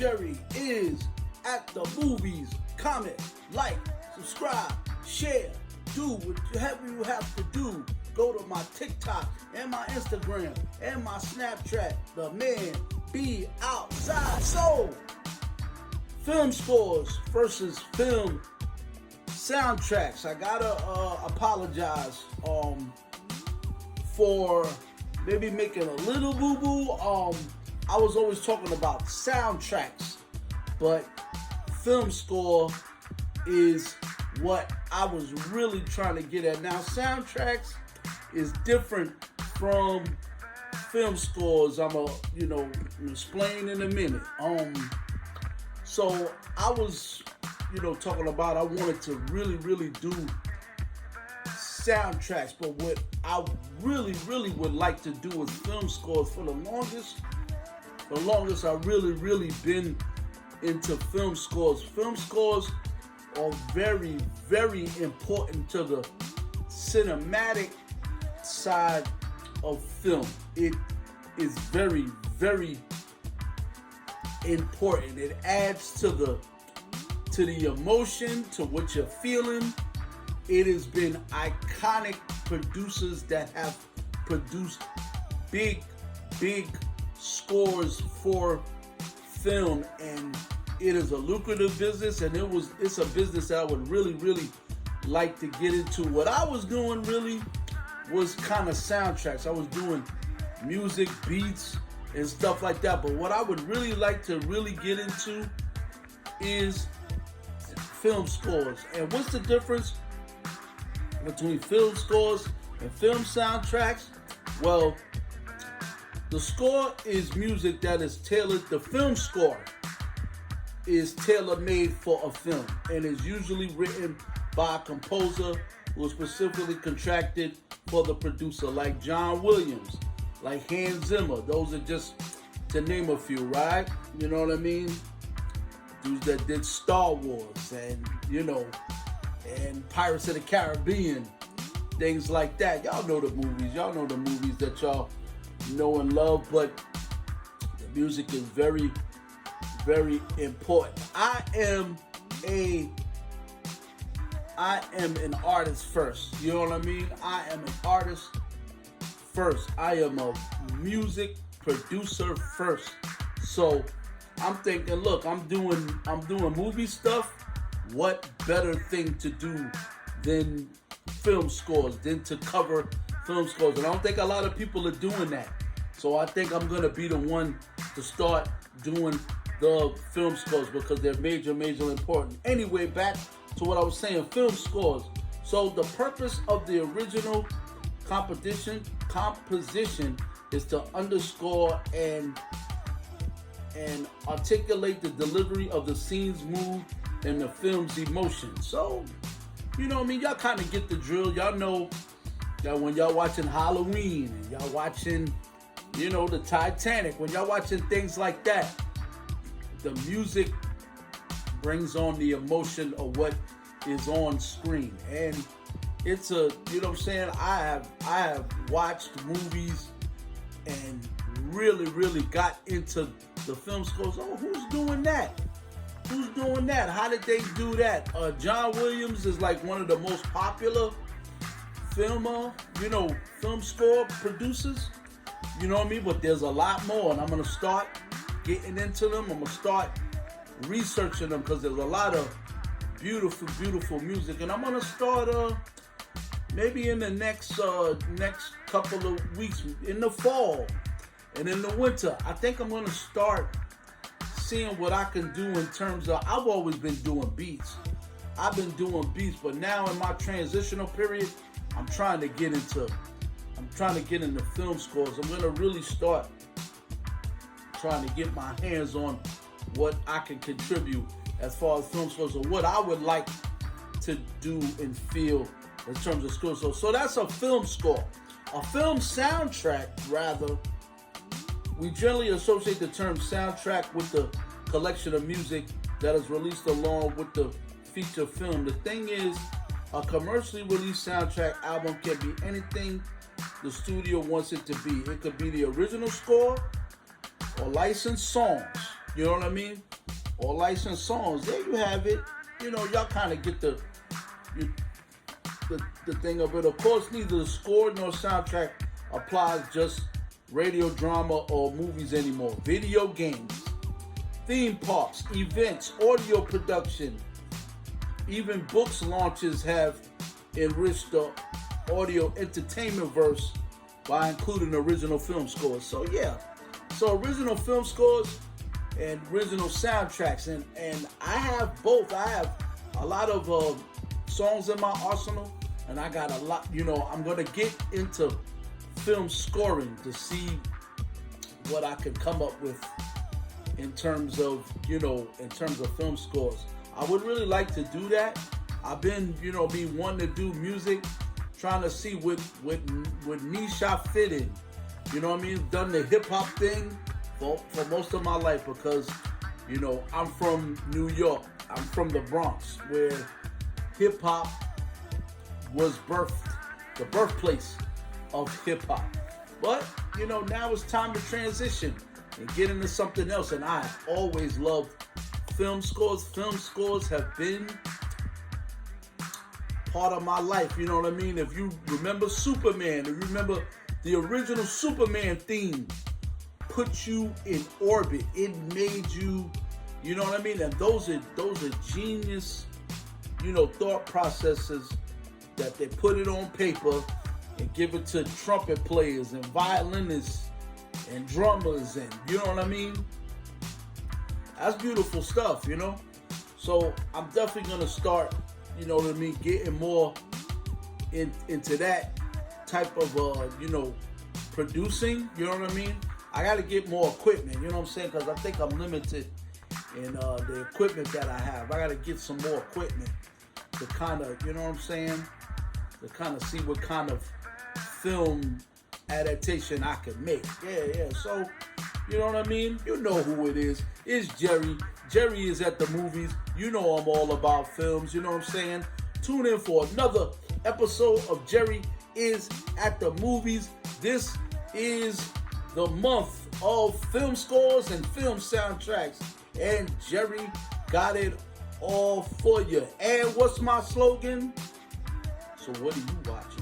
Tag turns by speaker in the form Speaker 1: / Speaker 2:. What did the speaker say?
Speaker 1: Jerry is at the movies. Comment, like, subscribe, share, do whatever you have to do. Go to my TikTok and my Instagram and my Snapchat. The man be outside. So, film scores versus film soundtracks. I gotta apologize for maybe making a little boo-boo. I was always talking about soundtracks, but film score is what I was really trying to get at. Now, soundtracks is different from film scores. I'm explain in a minute. So I was, talking about I wanted to really do soundtracks, but what I really would like to do is film scores. For the longest I really been into film scores. Film scores are very important to the cinematic side of film. It is very important. It adds to the emotion, to what you're feeling. It has been iconic producers that have produced big scores for film, and it is a lucrative business, and it's a business that I would really like to get into. What I was doing really was kind of soundtracks. I was doing music, beats, and stuff like that. But what I would really like to really get into is film scores. And what's the difference between film scores and film soundtracks? Well, the score is music that is tailored. The film score is tailor-made for a film and is usually written by a composer who is specifically contracted for the producer, like John Williams, like Hans Zimmer. Those are just to name a few, right? You know what I mean? Dudes that did Star Wars and and Pirates of the Caribbean, things like that. Y'all know the movies. Y'all know the movies that y'all know and love, but the music is very important. I am an artist first. You know what I mean? I am an artist first. I am a music producer first. So I'm thinking, look, I'm doing movie stuff. What better thing to do than film scores, than to cover film scores? And I don't think a lot of people are doing that. So I think I'm gonna be the one to start doing the film scores because they're major important. Anyway, back to what I was saying, film scores. So the purpose of the original composition is to underscore and articulate the delivery of the scene's mood and the film's emotion. So, you know what I mean? Y'all kind of get the drill. Y'all know that when y'all watching Halloween and y'all watching, the Titanic, when y'all watching things like that, the music brings on the emotion of what is on screen. And it's I have watched movies and really got into the film scores. Oh, who's doing that? Who's doing that? How did they do that? John Williams is like one of the most popular film score producers. You know what I mean? But there's a lot more, and I'm gonna start getting into them. I'm gonna start researching them because there's a lot of beautiful music, and I'm gonna start maybe in the next couple of weeks, in the fall and in the winter. I think I'm gonna start seeing what I can do in terms of, I've always been doing beats. But now in my transitional period, I'm trying to get into film scores. I'm gonna really start trying to get my hands on what I can contribute as far as film scores, or what I would like to do and feel in terms of scores. So that's a film score. A film soundtrack, rather, we generally associate the term soundtrack with the collection of music that is released along with the feature film. The thing is, a commercially released soundtrack album can be anything the studio wants it to be. It could be the original score or licensed songs. You know what I mean? or licensed songs. There you have it. You know, y'all kind of get the thing of it. Of course, neither the score nor soundtrack applies just radio drama or movies anymore. Video games, theme parks, events, audio production, even books launches have enriched the audio entertainment verse by including original film scores. So yeah, so original film scores and original soundtracks, and I have both. I have a lot of songs in my arsenal, and I got a lot. You know, I'm gonna get into film scoring to see what I can come up with in terms of film scores. I would really like to do that. I've been, be wanting to do music, trying to see what niche I fit in. You know what I mean? Done the hip hop thing for most of my life because, I'm from New York. I'm from the Bronx, where hip hop was birthed, the birthplace of hip hop. But, now it's time to transition and get into something else. And I always loved film scores. Film scores have been part of my life, you know what I mean? If you remember Superman, if you remember the original Superman theme, put you in orbit. It made you, you know what I mean? And those are genius, thought processes that they put it on paper and give it to trumpet players and violinists and drummers, and you know what I mean? That's beautiful stuff, So I'm definitely gonna start, getting more into that type of, producing, you know what I mean? I gotta get more equipment, you know what I'm saying? Because I think I'm limited in the equipment that I have. I gotta get some more equipment to kind of, you know what I'm saying? To kind of see what kind of film adaptation I can make. Yeah. So, you know what I mean? You know who it is. It's Jerry. Jerry is at the movies. You know I'm all about films. You know what I'm saying? Tune in for another episode of Jerry is at the movies. This is the month of film scores and film soundtracks. And Jerry got it all for you. And what's my slogan? So what are you watching?